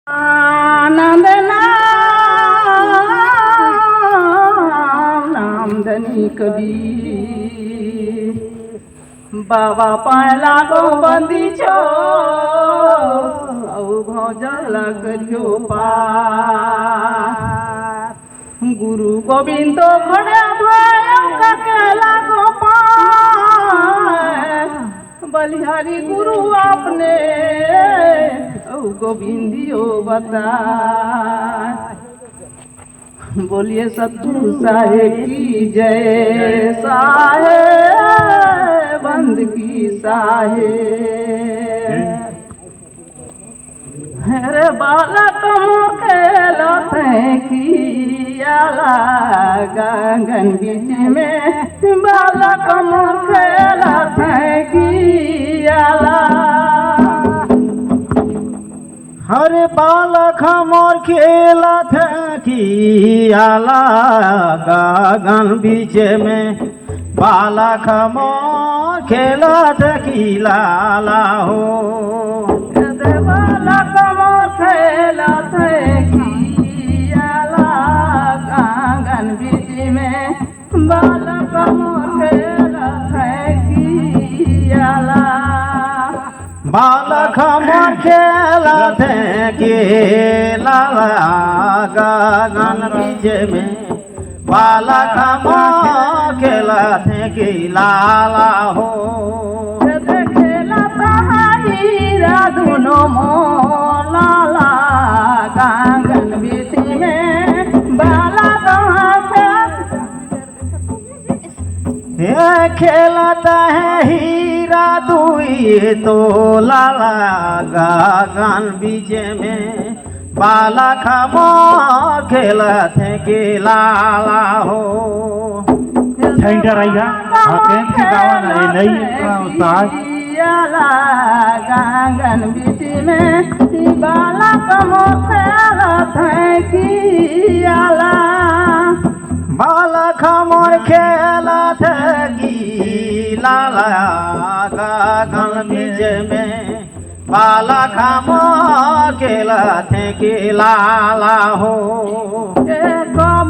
आनंद नाम धनी कबीर बाबा पाए लागो बंदी छो भजला करियो पार गुरु गोविंद खड़े भयो काके लागो पार बलिहारी गुरु आपने गोविंदियो बता बोलिए सतगुरु साहेब की जय साहेब बंद की साहेब रे बालक खेलत कियाला गगन बीच में बालक खेलत कियाला हरे बालक मोर खेलत कियाला गगन बीच में बालक मोर खेलत कियाला हो बालक मोर खेलत कियाला गगन बीच में बालक मोर खेलत कियाला बालक मोर खेलत कियाला गगन बीच में बालक मोर खेलत कियाला हो खेलत हीरा दुनो मोलाला गगन बीच में बालक खेलत है हीरा दुई तो लाला गगन बीच में बालक मोर खेलत के लाला हो सेंटर आएगा आपके गाँव ना नहीं उस्ताद गगन बीच में बालक मोर खेलत कियाला बालक मोर खेलत कियाला गगन बीच में बालक मोर खेलत कियाला हो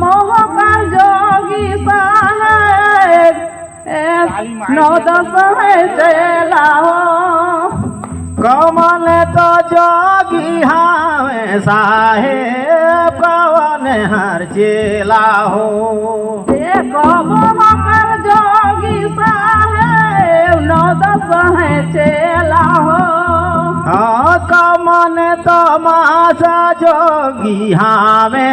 मोह कर जोगी साहेब नौ दस है चला हो कमल तो जोगी हावे साहेब कवन हर चेला हो मोह कर जोगी साहेब नौ दस है चला हो कमन तो मासा जोगी हावे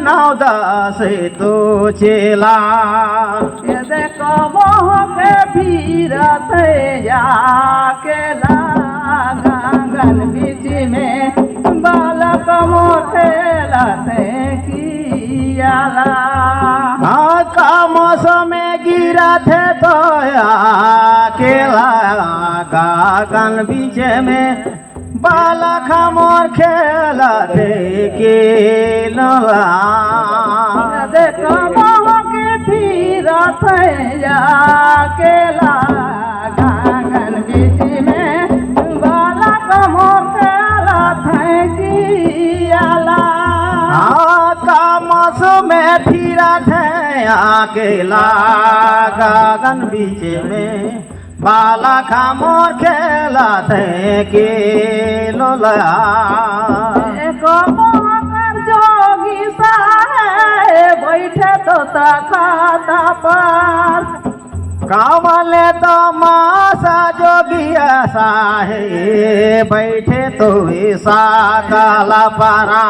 नौ दस तो चेला देखो मोह के फिरत जाके गगन बीच में बालक मोर खेलत कियाला कामोस में गिरत तो केला गगन बीच में बालक मोर खेलत केला देखो मोह के फिरत जाके गगन बीच में बालक मोर खेलत कियाला कामोस में फिरत अकेला गगन बीच में बालक मोर खेलत केला जोगी साहेब बैठे तो खाता पर कमल तो मासा जोगिया साहेब बैठे तो ऐसा काला परा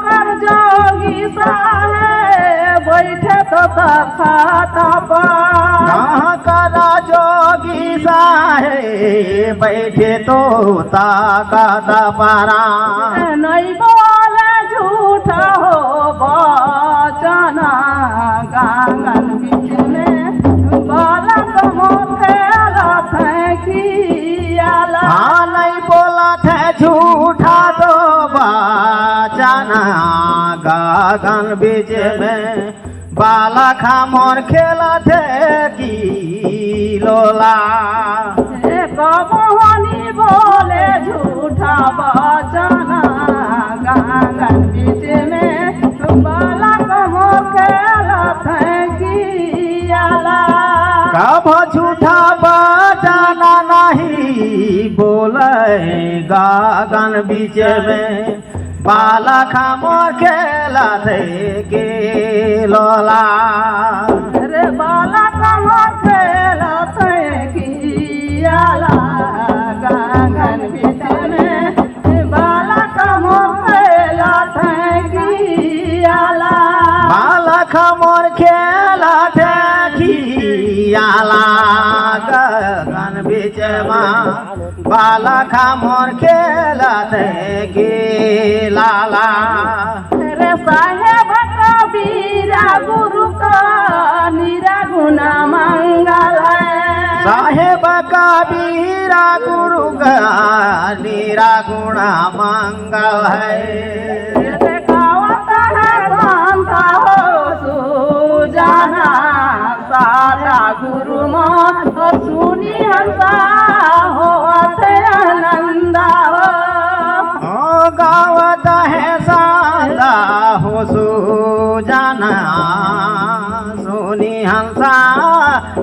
कर जोगी साहेब बैठे तो खाता पर कहाँ करा जोगी साहेब बैठे तो ताकत परा नहीं बोले झूठा हो बचना गगन बीच में बालक मोर खेलत कियाला नहीं बोला थे झूठा तो बचना गगन बीच में बालक मोर खेलत की लोला मोहनी बोले झूठा बचा झूठा बजाना नहीं बोले गागन बीच में बाला खामोर खेला थे के लोला रे बाला कमर खेलते कियाला गागन बीच में बाला कमर खेलते कियाला बाला खामोर खेला थे कियाला गगन बीच में बाला खामोर खेला थे के लाला रे साहेब कबीरा गुरु का निरागुण मंगल है साहेब कबीरा गुरु का निरागुण मंगल है देखावत है संता हो सुजाना सारा गुरु मन सुनी हंसा हो आनंदा हो गावत है सादा हो सुजाना सोनी हंसा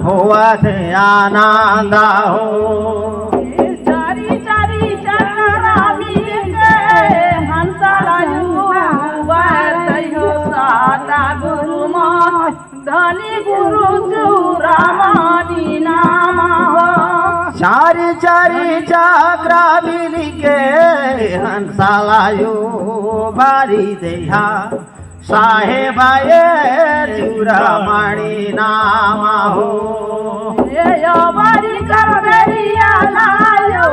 होवत आनंद हो चारी चारी चकरा मिलके हंसा हो साता गुरु मन धनी गुरु चूरा मानी नाम हो चारी चारी चक्रा मिली के हंसालायो बारी देहा साहेब ये चूरा माणी नाम हो ये बारी कर बेरिया लायो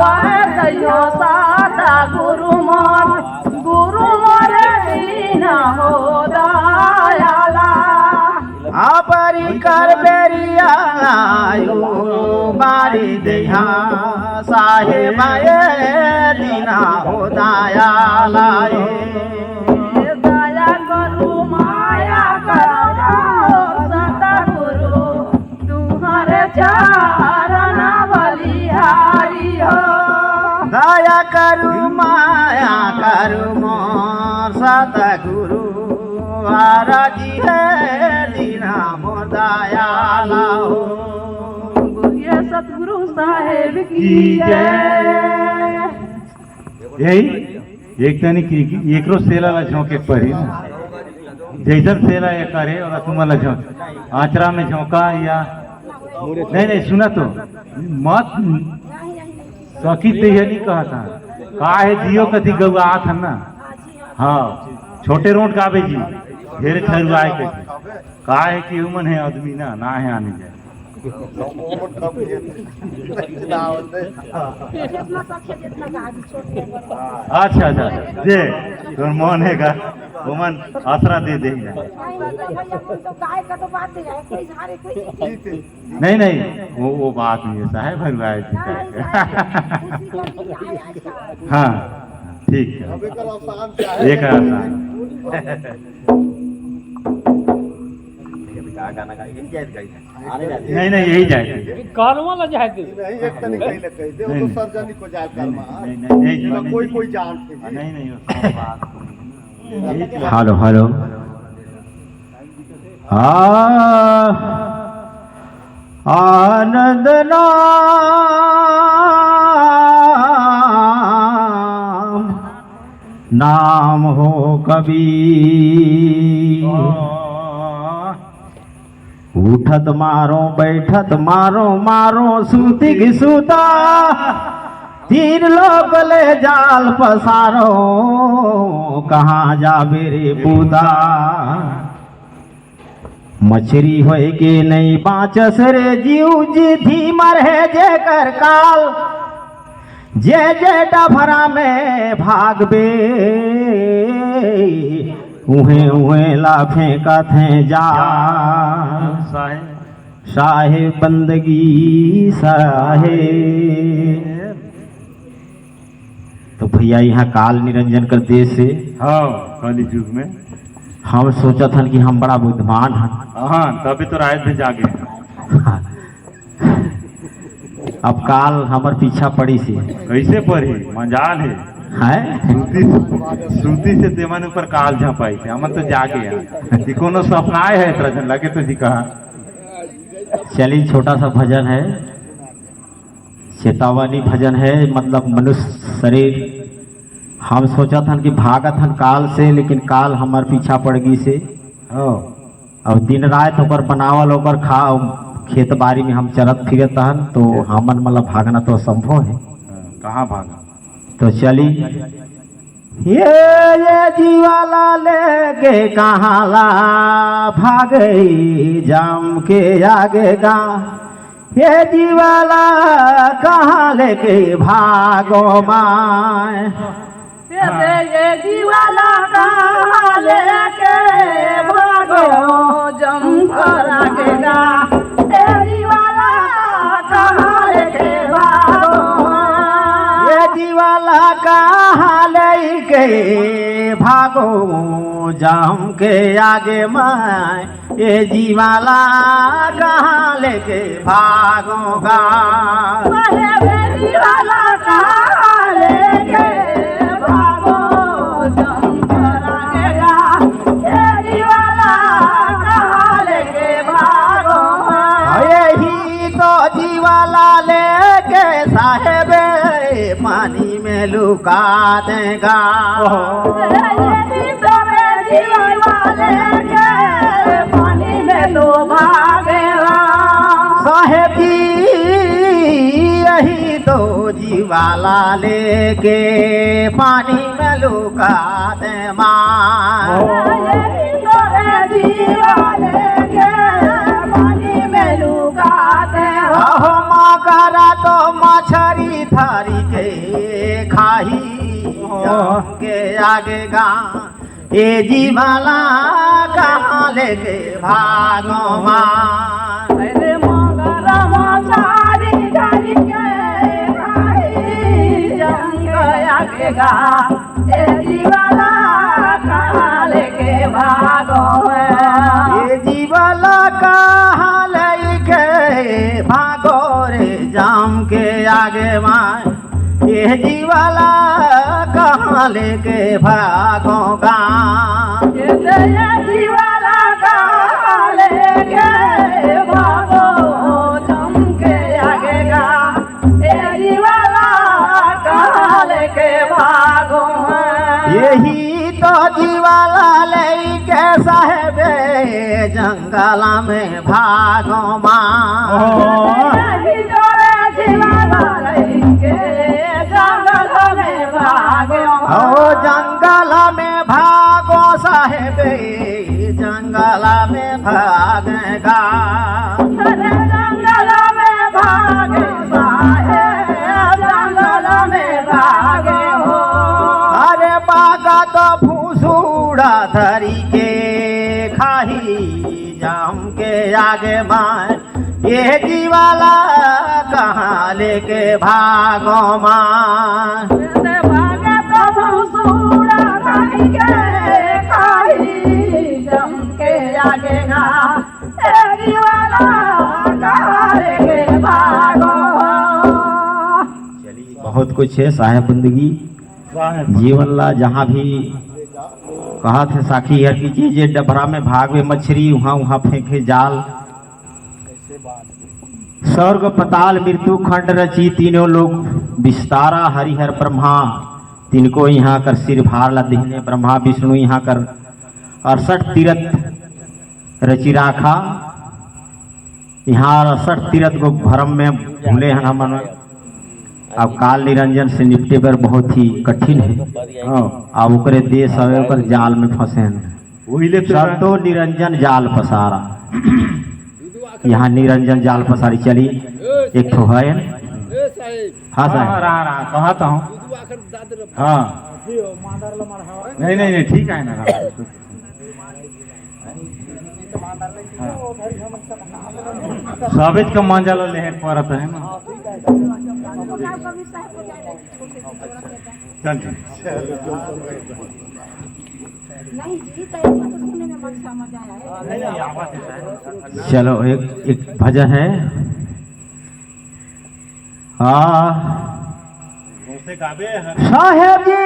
गयो साता गुरु मोरे दीना हो दयाला आपरी कर बेरिया लायो बारी देहा साहेब ये दीना हो दयाला दया करू माया करो सतगुरु तुम्हारे चरण बलिहारी हो दया करू माया करू मोर सतगुरु आरजी है दीना हो दयाला हो ये सतगुरु साहेब की जय यही एक तनी की एकरो सेला ला झोंके परी ना जैसन सेला ये करे और तुम्हारा झोंक आचरा में झोंका या नहीं सुना तो मत सखी ते ये नहीं कहा था का है जियो कथी गौआ था ना हाँ छोटे रोड का आवे जी ढेर ठहरुआए के का है कि हुमन है आदमी ना है आने जाए अच्छा दे तुम मन है का मन आसरा दे दे नहीं वो बात नहीं ऐसा है भरवाए हाँ ठीक है एक आसान नहीं यही जाएगी कालवा ला जाएगी नहीं कोई जान नहीं हेलो हेलो आनंद नाम हो कबीर उठत मारो बैठत मारो सूती की सूता तीन लोग ले जाल पसारो कहाँ जाबे रे पूता मछरी होए के नहीं बाँचस रे जीव जी थी मरे जे कर काल जे डभरा में भागबे उहे लाफे कथे जा साहेब बंदगी साहेब। तो भैया यहाँ काल निरंजन कर देश से हाँ कली युग में हम सोचा था कि हम बड़ा बुद्धिमान हैं। हाँ तभी तो राय थे जागे अब काल हमार पीछा पड़ी से कैसे पड़ी मजाल है सूती से तेमन ऊपर काल झपाई थे हमन तो जागे यहाँ कोनो सपना है तरह लगे तो जी कहा चलिए छोटा सा भजन है, चेतावनी भजन है। मतलब मनुष्य शरीर हम सोचा था कि भागत हन काल से, लेकिन काल हमार पीछा पड़ गई से। हाँ अब दिन रात ओकर बनावल ओकर खा खेत बाड़ी में हम चलत फिरत हन, तो हमन मतलब भागना तो असंभव है। कहाँ भागा? तो चली ये जीवाला लेके कहाँ ला भागई जाम के आगे गा, ये जीवाला कहाँ लेके भागो माय। ये जीवाला कहाँ लेके भागो जम कर आगेगा, ये जीवाला कहाँ लेके भागो, ये जीवाला कहाँ लेके भागो जाम के आगे माय, ये जीवाला कहाँ लेके भागोगा। ये जीवाला कहाँ लेके भागो जम कर आगेगा, ये जीवाला कहाँ लेके भागो। यही तो जीवाला लेके साहेबे पानी में लुका देगा। ये तो जीवाला लेके पानी में तो भागेगा, साहेब जी यही तो जीवाला लेके पानी में लुका दे माँ। यही तो जीवाला लेके पानी में लुकाते हो। अहो माँ करा तो मछरी थारी के खाही के आगे गा, ये जीवाला कहाँ लेके भागो माँ। अरे मगर मछली धरी के खाई जंग आगेगा, ये जीवाला कहाँ लेके भागो है। ये जीवाला कहाँ लेके भागो रे जाम के आगे माँ, ये जीवाला कहाँ लेके भागोगा। ये जीवाला कहाँ लेके भागो जम के आगेगा, ये जीवाला कहाँ लेके भागो है। यही तो जीवाला लेके साहेबे जंगल में भागो माँ। यही तो जीवाला लेके जंगल में भागो। ओ जंगल में भागो साहेबे जंगल में भागेगा। अरे जंगल में भागे साहेब जंगल में भागे हो। अरे बागा तो भूसुड़ा धरी के खाही जाम के आगे माँ, ये जीवाला कहाँ लेके भागो माँ। अरे भागे तो भूसुड़ा धरी के खाही जम के आगेगा, ये जीवाला कहाँ लेके भागो। बहुत कुछ है साहेब जिंदगी जीवन ला, जहाँ भी कहा थे साखी हर की चीज, डबरा में भागे मछली वहाँ वहाँ फेंके जाल। स्वर्ग पताल मृत्यु खंड रची तीनों लोग विस्तारा, हरिहर ब्रह्मा तिनको यहाँ कर सिर भार ला दिहने, ब्रह्मा विष्णु यहाँ कर 68 तीरथ रची राखा। यहाँ 68 तीरथ को भरम में भूले हैं हमन। अब काल निरंजन से निपटे पर बहुत ही कठिन है। अब ओकरे देश हवे ओकर जाल में फंसे हैं, वही ले सब तो निरंजन जाल पसारा। यहाँ निरंजन जाल पसारी चली एक ठो है। हाँ साहब रहा कहा था हूँ। हाँ नहीं नहीं नहीं ठीक है ना। साबित का मांझाला ले पड़ता है ना। चल नहीं जी तो एक बात सुनने में बड़ा मजा आया। चलो एक भजन है। साहेब जी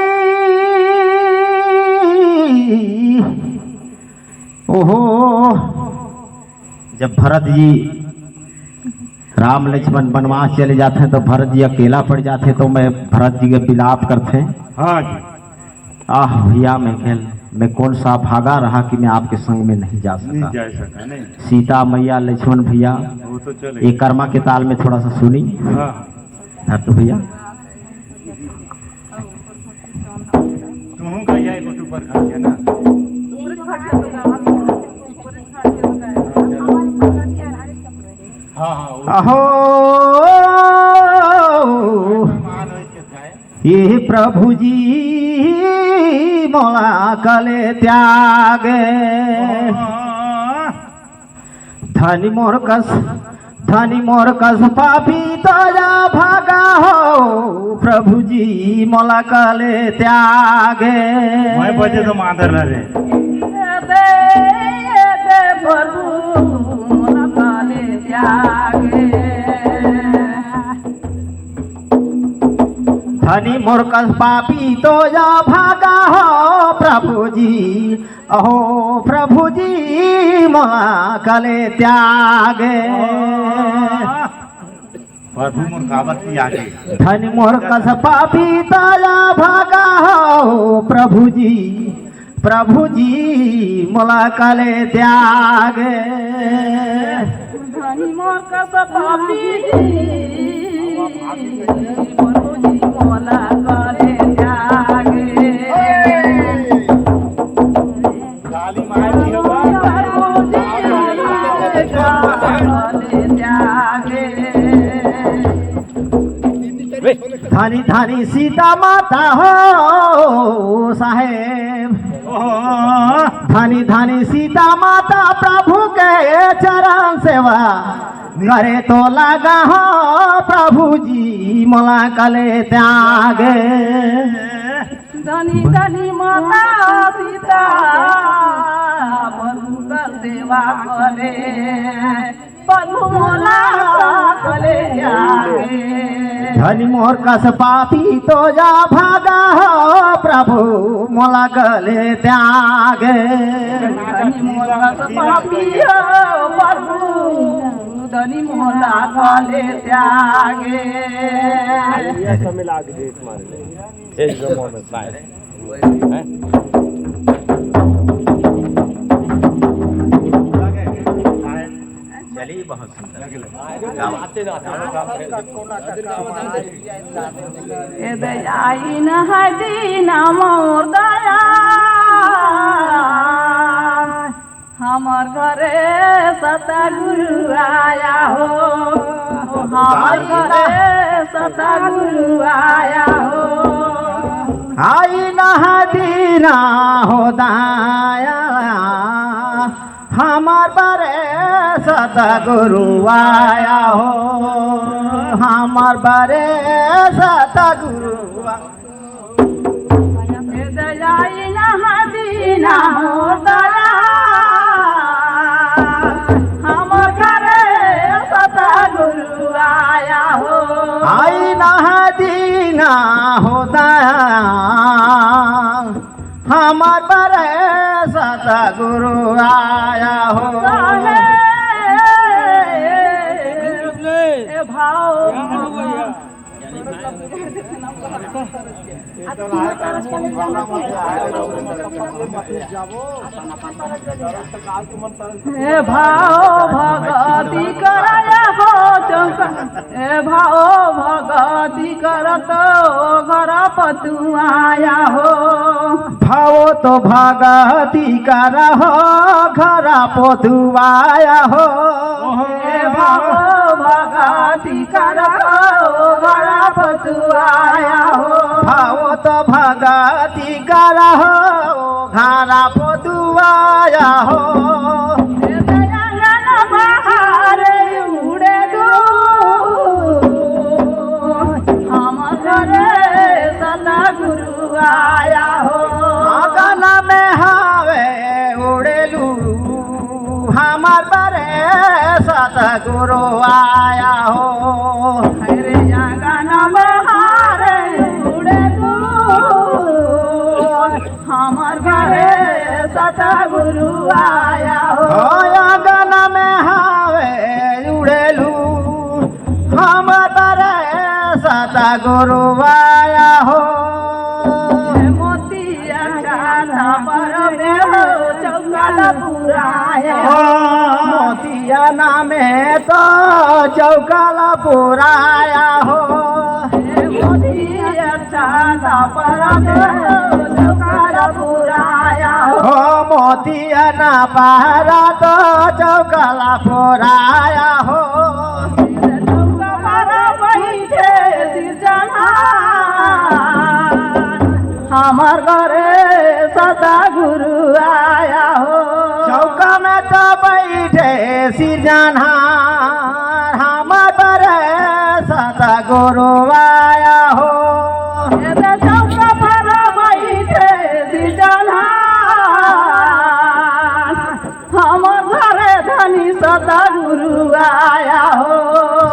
ओहो, जब भरत जी राम लक्ष्मण वनवास चले जाते हैं तो भरत जी अकेला पड़ जाते हैं, तो मैं भरत जी के विलाप करते हैं, हाँ जी। आह भैया मैं कौन सा भागा रहा कि मैं आपके संग में नहीं जा नहीं सका। जा सका नहीं। सीता मैया लक्ष्मण भैया वो तो चले। ये कर्मा के ताल में थोड़ा सा सुनी हाँ तो भैया तुम कहिया एक ऊपर खा गया ना। हाँ हाँ अहो ये प्रभु जी मोला कले त्यागे धनी मोर कस पापी तया भागा हो प्रभु जी मोला कले त्यागे। मैं बजे तो मादर ना रे। धनी मोर कस पापी तो या भागा हो प्रभु जी, अहो प्रभु जी मोला कले त्यागे। प्रभु मोर काबत की आगे। धनी मोर कस पापी तो या भागा हो प्रभु जी मोला कले त्यागे। धनी मोर कस पापी प्रभु जी मोला कले त्यागे। काली मार दी होगा। धनी धनी सीता माता हो साहेब, धनी धनी सीता माता प्रभु के चरण सेवा करे तो लगा हो प्रभु जी मोला कले त्यागे। धनी धनी माता सीता प्रभु का सेवा करे प्रभु मोला कले त्यागे। धनी मोर कस पापी तो जा भागा हो प्रभु मोला कले त्यागे। धनी मोर कस पापी हो प्रभु धनी मोला कले त्यागे। चलिए बहुत दयाई न दीना मोर दया हमर घरे सतगुरु आया हो। हमर घरे सतगुरु आया हो। आई दीना हो दाया हमार बरे सतगुरु आया हो। हमार बरे सतगुरु दयाई न दीना हो दया हमर घरे सतगुरु आया हो। आई दीना हो दया हमार बरे सतगुरु आया हो। हे भाओ भगती करया हो चौका। हे भाओ भगती करत घर पतु आया हो। भावो तो भगती कर हो घर पोतुआया हो। हे भाओ भगती करत घर पतु आया हो। भावो तो भगती कर हो घर पोतुआया हो। आया हो। गला में हावे उड़ेलू हमार बरे सतगुरु आया हो। हरे गाना में हारे उड़ेलू हमार घरे सतगुरु आया हो। गला में हावे उड़ेलू गुरु आया हो मोतिया चांदा पर हो चौका पुराया मोतिया नामे तो चौकाला पुराया हो मोतिया चांदा पर हो चौका पुराया हो मोतिया ना पारा तो चौकाला पुराया हो चौका पर बैठे सिरजना हमार घरे सदा गुरु आया हो चौका में तो बैठे सिरजनहार हमारे सदा गुरु आया हो चौका पर बैठे सिरजना हमार घरे धनी सदा गुरु आया हो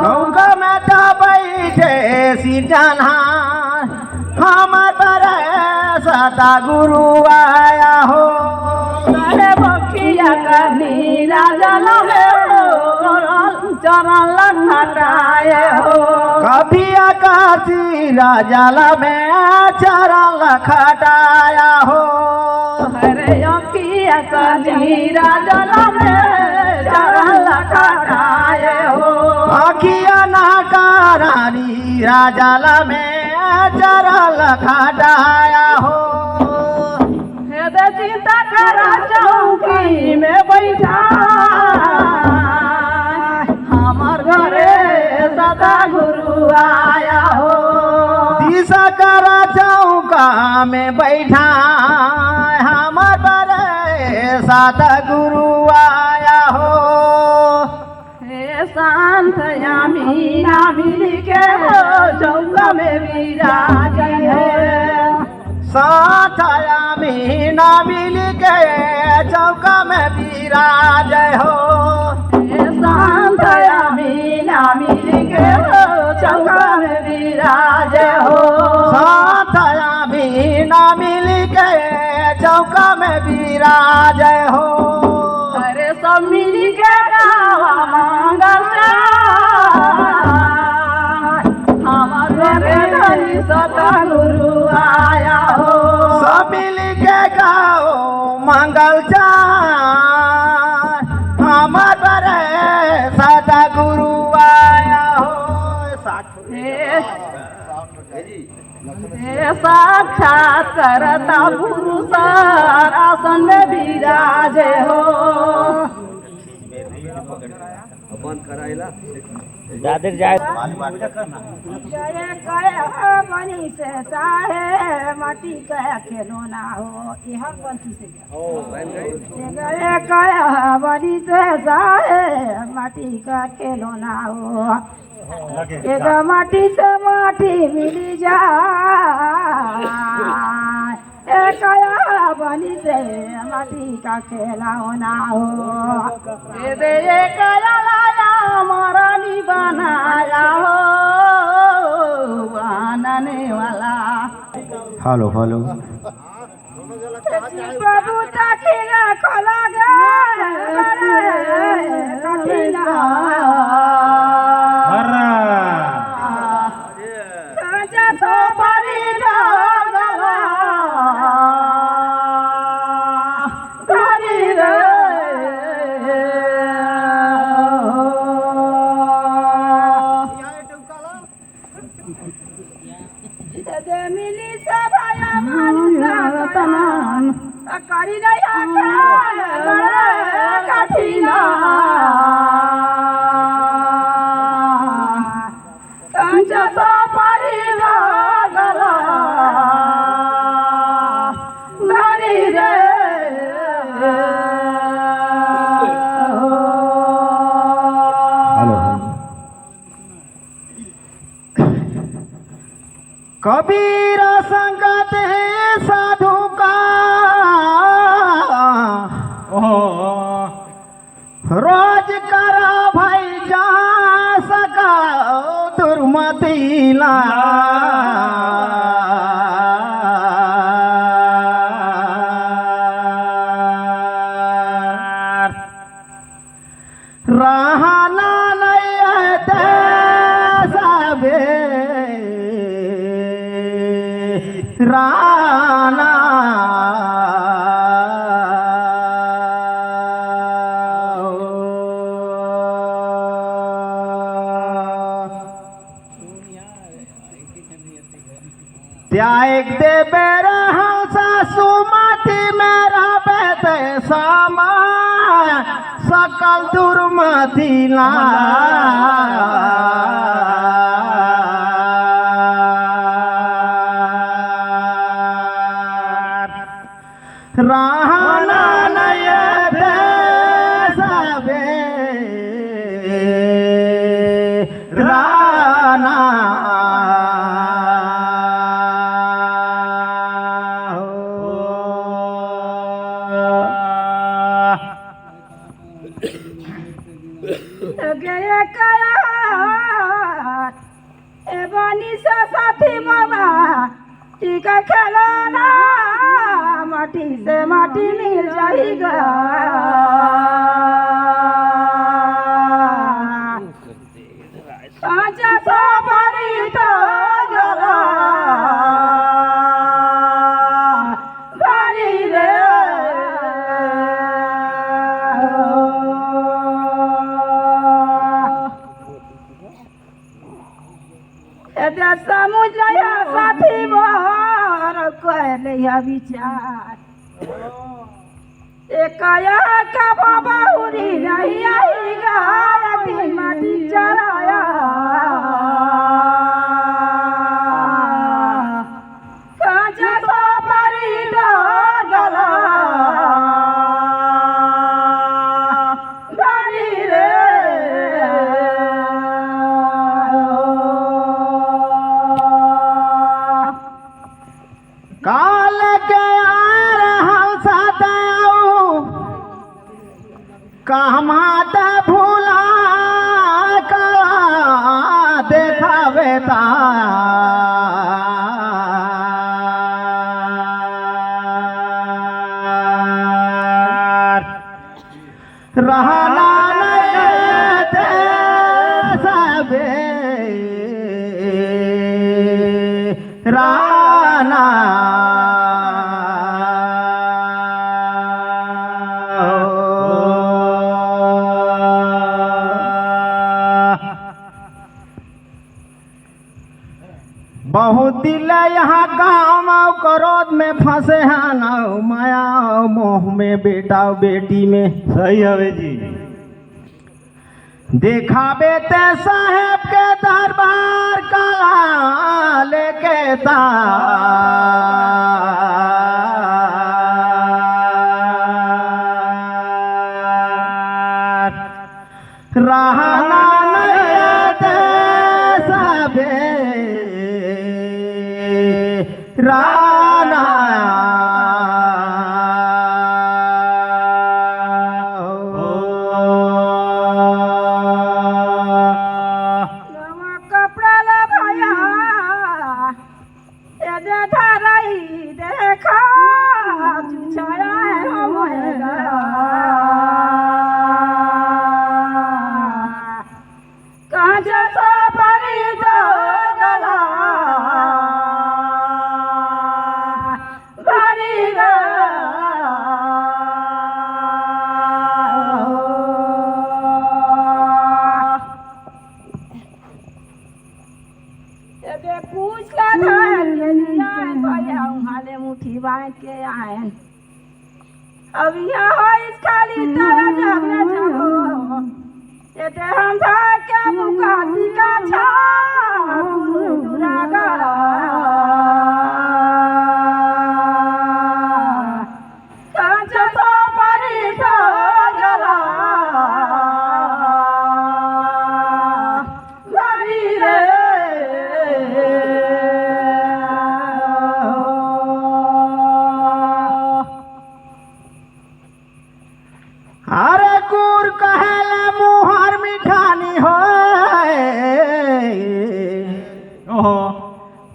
चौका में तो बैठे सिरजनहार हमारे सदा गुरु आया हो सारे बखिया का नीला जल चरण लखटाए हो कभी आकाशी राजाला में चरण लखटाया हो अरे अखिया का नीला जल चरण लखटाए हो अखिया नाका रानी राजाला में चरण लखटाया हो हे चिंता करा चौकी में बैठा हमार घरे सदा गुरु आया हो दिशा करा चौका में बैठा हमारे साथ गुरु आया हो हे शांत यामीना मिल के हो चौका में विराज है साथया मीना मिल के चौका में विराज हो हे शांत यामीना मिल के हो चौका में विराज हो साथया मीना मिल के चौका में विराज हो अरे सब मिल के गावा मंगल हमार घरे धनी सदा गुरु आया हो सब मिल के गाओ मंगल चार हमारे सदा गुरु आया हो हे साक्षात करता पुरुष आसन में विराजे हो दादर जाए जय कया बनी से चाहे माटी कया खिलौना हो यह पंथी से जय कया बनी से चाहे माटी का खिलौना हो एक माटी से माटी मिली जाए एक कया बनी से माटी का खिलौना हो दे कया लाया मरानी बनाया हो बनाने वाला हेलो हेलो प्रभु तखिला खोला गे कठिना कांचा तो परी गला धरी रे दे मिली सभाया मानुषा तमान करी नया कठिना कंचा तो परिवा गला धरी रे हेलो कबीर संगत है साधु का रोज करा भाई जा सका दुर्मतीला रहना नहीं है सबे राना त्याग दे बेरा सासू माटी मेरा बेते सामा सकल दुर्मति ला रहना नय सबे राना गए कया ए बनी से साथी मामा टीका खेलाना माटी से माटी मिल जाएगा आजा सो भरी तो जला भरी रे समुझ साथी मोर कहलिया विचार एक का बाबा उरी नहीं आई गाय माटी चराया काजा सो परी गला भरी रे काल के आ रहा सदाऊ कहमात भूला का देखावे ता रहना नहीं दे सबे राना बहुत दिल यहाँ गाँव में क्रोध में फंसे हैं ना माया मोह में बेटा बेटी में सही हवे जी देखा बेटे साहेब के दरबार काला लेके रहना नहीं दे सबे राना कपड़ा ला भैया ये धरई देखा छाया है मोहेगा काजा सा परी तो गला भरी रे ये पूछ ला था के लिया भैया उहाले मुट्ठी बांध के आए अब यहाँ हो इस खाली तरह जाने जाओ ये हम था क्या मुकाती का छा दुरागा कांचा तो परी तो गला भरी रे अरे गुर कहले मुहर मिठानी हो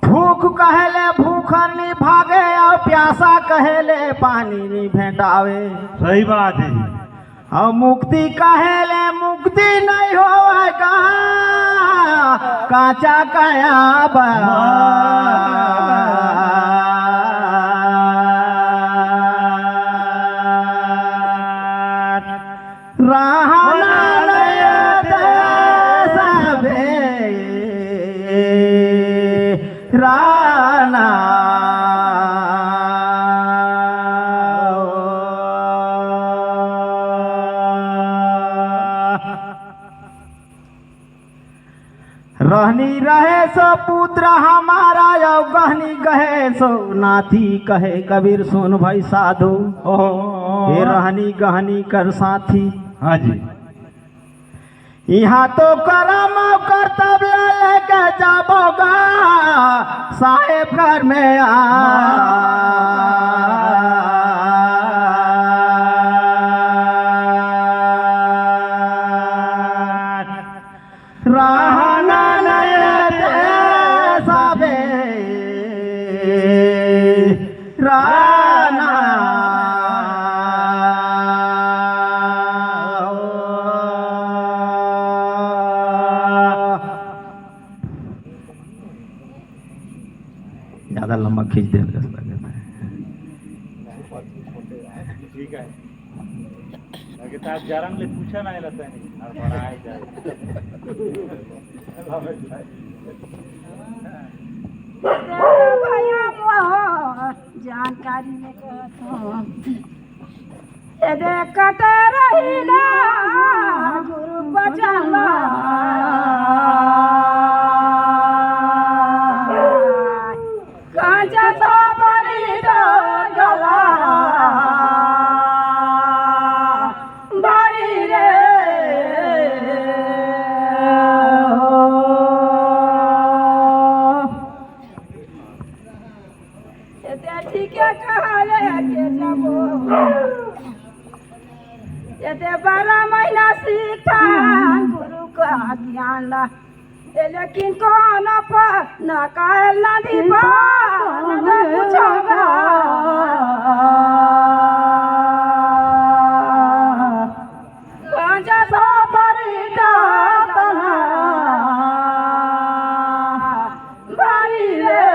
भूख कहले भूखर नहीं भागे और प्यासा कहले पानी नहीं भेंटावे सही बात है जी और मुक्ति कहले मुक्ति नहीं होगा काचा कया बा रहनी रहे सो पुत्र हमारा यो गहनी गहे सो नाथी कहे कबीर सुन भाई साधु ये रहनी गहनी कर साथी। हाँ जी। यहाँ तो करम कर्तव्य लेके जाबोगा साहेब घर में रहना नहीं सबे रहना ज्यादा लंबा खींच दे ठीक है जरंग ले पूछा नहीं लगता भैया जानकारी में कहते कट रही ना गुरु बचाना कांचा तो बड़ी गला बड़ी रे ठीक है कहा लेके जाबो ये 12 महीना सीखा गुरु का ज्ञान ला लेकिन कौन पर न कहल न दीपा न पूछोगा कांचा सो बड़ी तना बड़ी रे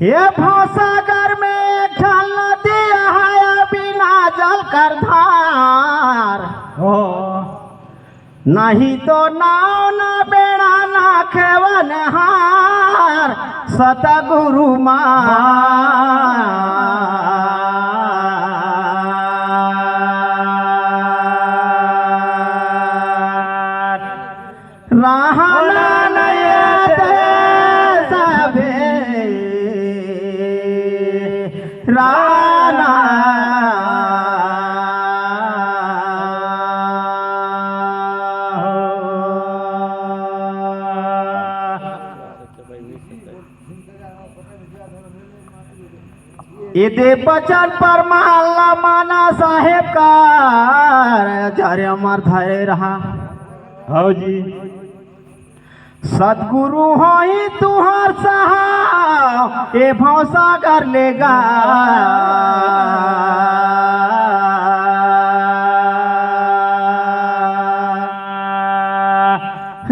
ये भौसागर में जल नदी है बिना जल कर धार नहीं तो नाव न बेड़ा ना खेवन हार सतगुरु रहना नहीं दे सबे राना ये बचन पर महल्ला माना साहेब का आचार्य अमर धरे रहा। हाँ जी। सदगुरु हो ही तुहार सहा ये भौसागर लेगा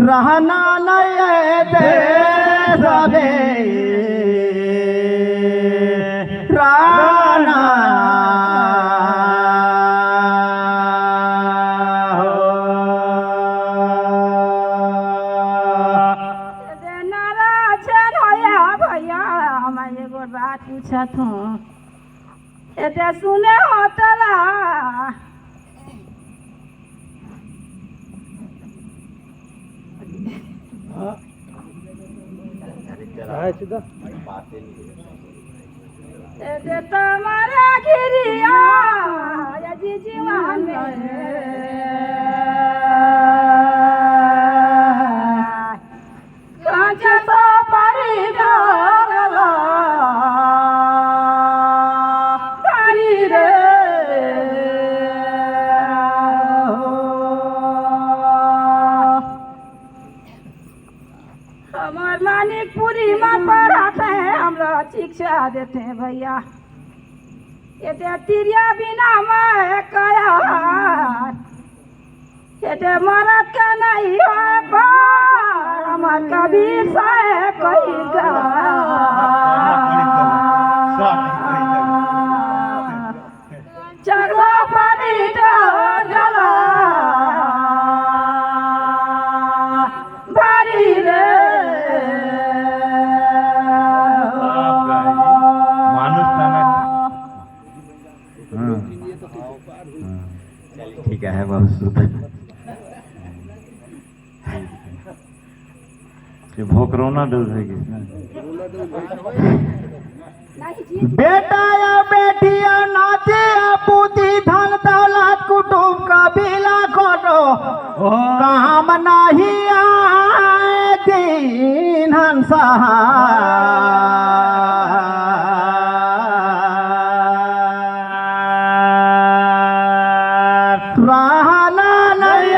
रहना नहीं दे सबे रहना पूछत हूँ एते सुने होतला एते तुम्हारा गिरिया या जी जीवन कांचा तो परी गला मानिकपुरी में पढ़ाते हैं हम लोग शिक्षा देते हैं भैया ये तिरिया बिना मैं कया ये मरद का नहीं है पार हमार कबीर साहेब कहेगा चलो पानी जला भारी रे बहुत सुंदर। ये भोकरोना दूध है कि बेटा या बेटी या नाती या पूती धन दौलत कुटुंब कबीला खोटो काम नहीं आए दीन हंसा रहना नहीं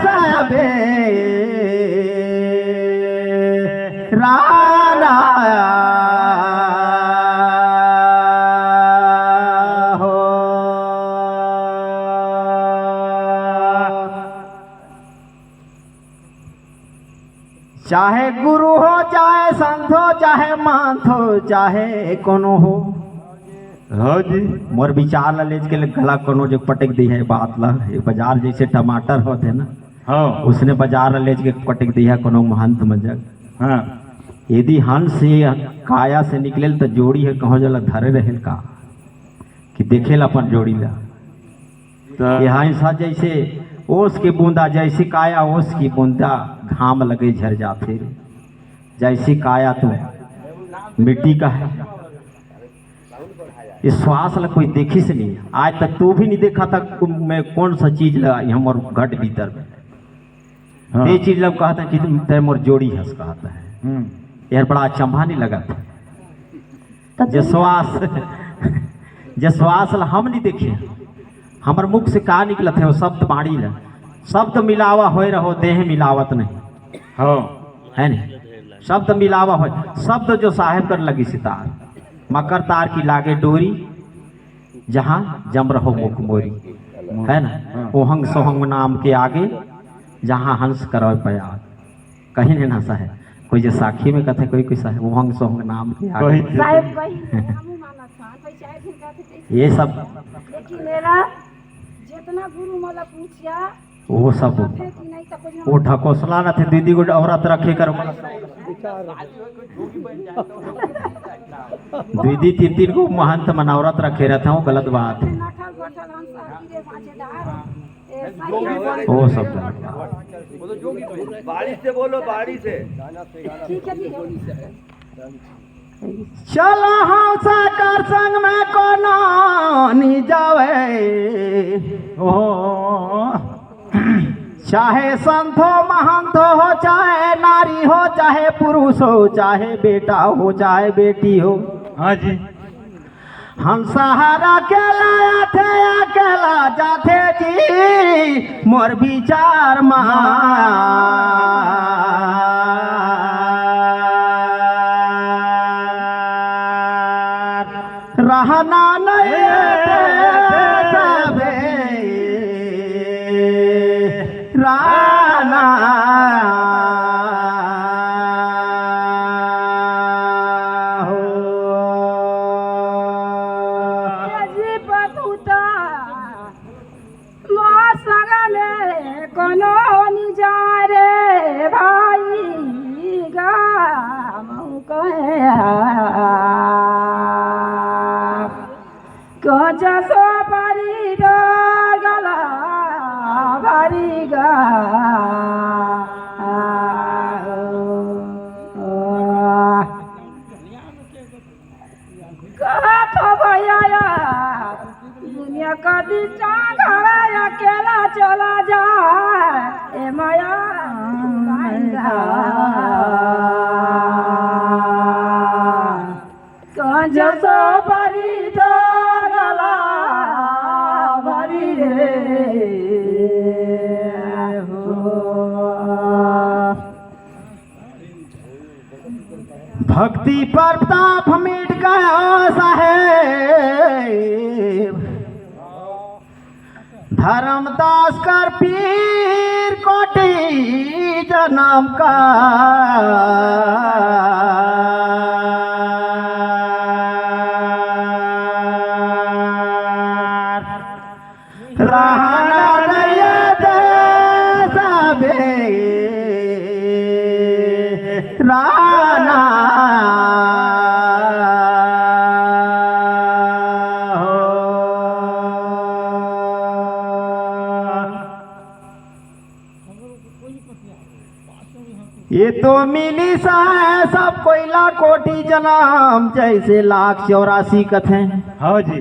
सबे राना चाहे गुरु हो चाहे संत हो चाहे महंत हो चाहे कोनो हो हाँ जी मोर विचार ला लेज के गला कोनो जो पटक दी है बात ला ये बाजार जैसे टमाटर होते ना हाँ उसने बाजार ला लेज के पटक दी है कोनो महंत मजक हाँ यदि हंस ये काया से निकले तो जोड़ी है कहो जला धरे रहे का कि देखे ला अपन जोड़ी ला तो ये हंसा जैसे ओस की बूंदा जैसी काया ओस की बूंदा घाम लगे झर जाते रे जैसी काया तू मिट्टी का है इस श्वास ला कोई देखी से नहीं आज तक तू भी नहीं देखा था मैं कौन सा चीज लगा हमार घट भीतर में हाँ। ये चीज लोग कहता है कि तुम तय मोर जोड़ी हंस कहता है यार बड़ा अचंभा नहीं लगा था जसवास ला हम नहीं देखे हमार मुख से का निकला थे वो शब्द बाड़ी ला शब्द मिलावा होए रहो देह मिलावत नहीं हाँ है नहीं शब्द मिलावा हो शब्द जो साहेब कर लगी सितार मकर तार की लागे डोरी जहाँ जम रहो मुख मोरी है ना ओहंग सोहंग नाम के आगे जहाँ हंस करो पया कहीं नहीं हंसा है कोई जो साखी में कहते कोई कोई साहेब ओहंग सोहंग नाम के आगे साहेब भाई हमू मानत था भाई चाहे फिर कहते ये सब लेकिन मेरा जितना गुरु मला पूछिया वो सब थे कि नहीं तो कुछ वो ढकोसला न थे दीदी को औरत रखे कर दीदी तीन तीन को महंत मनौरत रखे रहता हूँ गलत बात है नठल बठल हम साथी रे पांचे दार ए सही वो सब गलत। बाड़ी से बोलो बाड़ी से ठीक है ठीक है चलो हम साकर संग में कोनो नी जावे ओ चाहे संत हो महंत हो चाहे नारी हो चाहे पुरुष हो चाहे बेटा हो चाहे बेटी हो हाँ जी हम सहारा अकेला थे अकेला जाते जी मोर विचार रहना नहीं सबे राना हो जी पतुता मा सगले कोनो निजारे भाई गा को जसो परी गला भारी गा दुनिया का दिशा घर अकेला चला जाए ए माया जसो परी गला भरी रे भक्ति प्रताप मिट गया साहेब धर्मदास कर पीर कोटि जन्म का रहना नहीं दे सबे राना हो ये तो मिली सा है सब कोयला कोटि जन्म, जैसे 1,84,000 कथे। हाँ जी।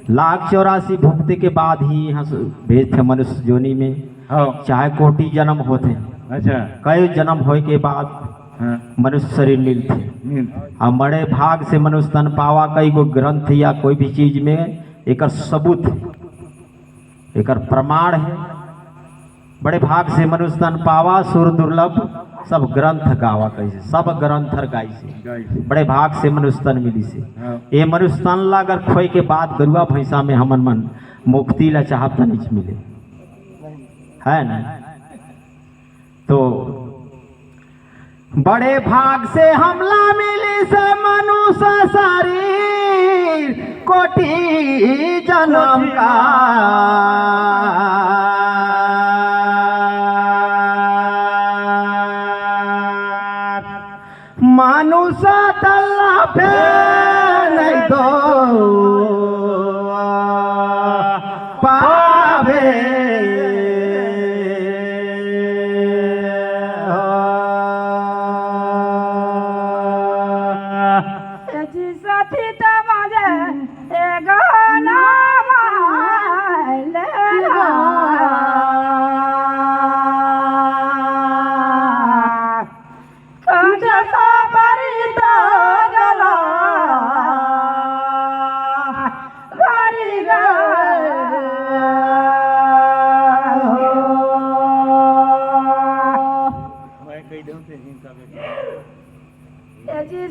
1,84,000 भुगते के बाद ही यहाँ से भेजते मनुष्य जोनी में, हाँ। चाहे कोटि जन्म होते, अच्छा। कई जन्म होए के बाद हाँ। मनुष्य शरीर मिलते। और बड़े भाग से मनुष्य तन पावा, कई गो ग्रंथ या कोई भी चीज में एक सबूत, एक प्रमाण है। बड़े भाग से मनुष्य तन पावा, सुर दुर्लभ सब ग्रंथ गावा, कैसे सब ग्रंथ गाई से बड़े भाग से मनुष्य तन मिली से। ये मनुष्य तन ला अगर खोए के बाद गरुआ भैंसा में हमन मन मुक्ति ला चाहत नहीं मिले, है ना। तो बड़े भाग से हमला मिली से मनुष्य शरीर कोटि जन्म का, मनुष्य तल्ला पे नहीं दो पावे। साथी तमाजे गाना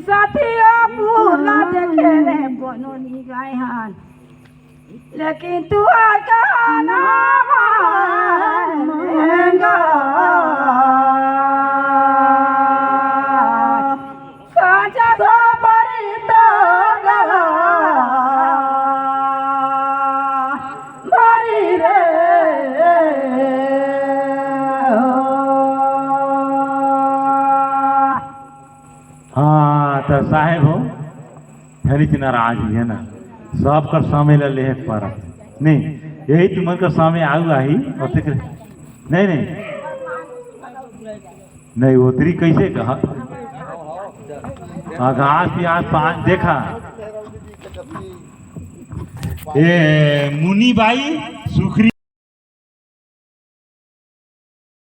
साथिया पूरा देखे रे कोनो नी गाय हान, लेकिन तू गाना मानेगा काजा तो परिता गला मारी रे। हाँ तो साहेब हो हरी नाराज है ना, सब कर समय ले पर नहीं, यही तुम कर समय आऊ आई नहीं नहीं नहीं उतरी कैसे कहा घास प्याज पान देखा। ए मुनी बाई सुखरी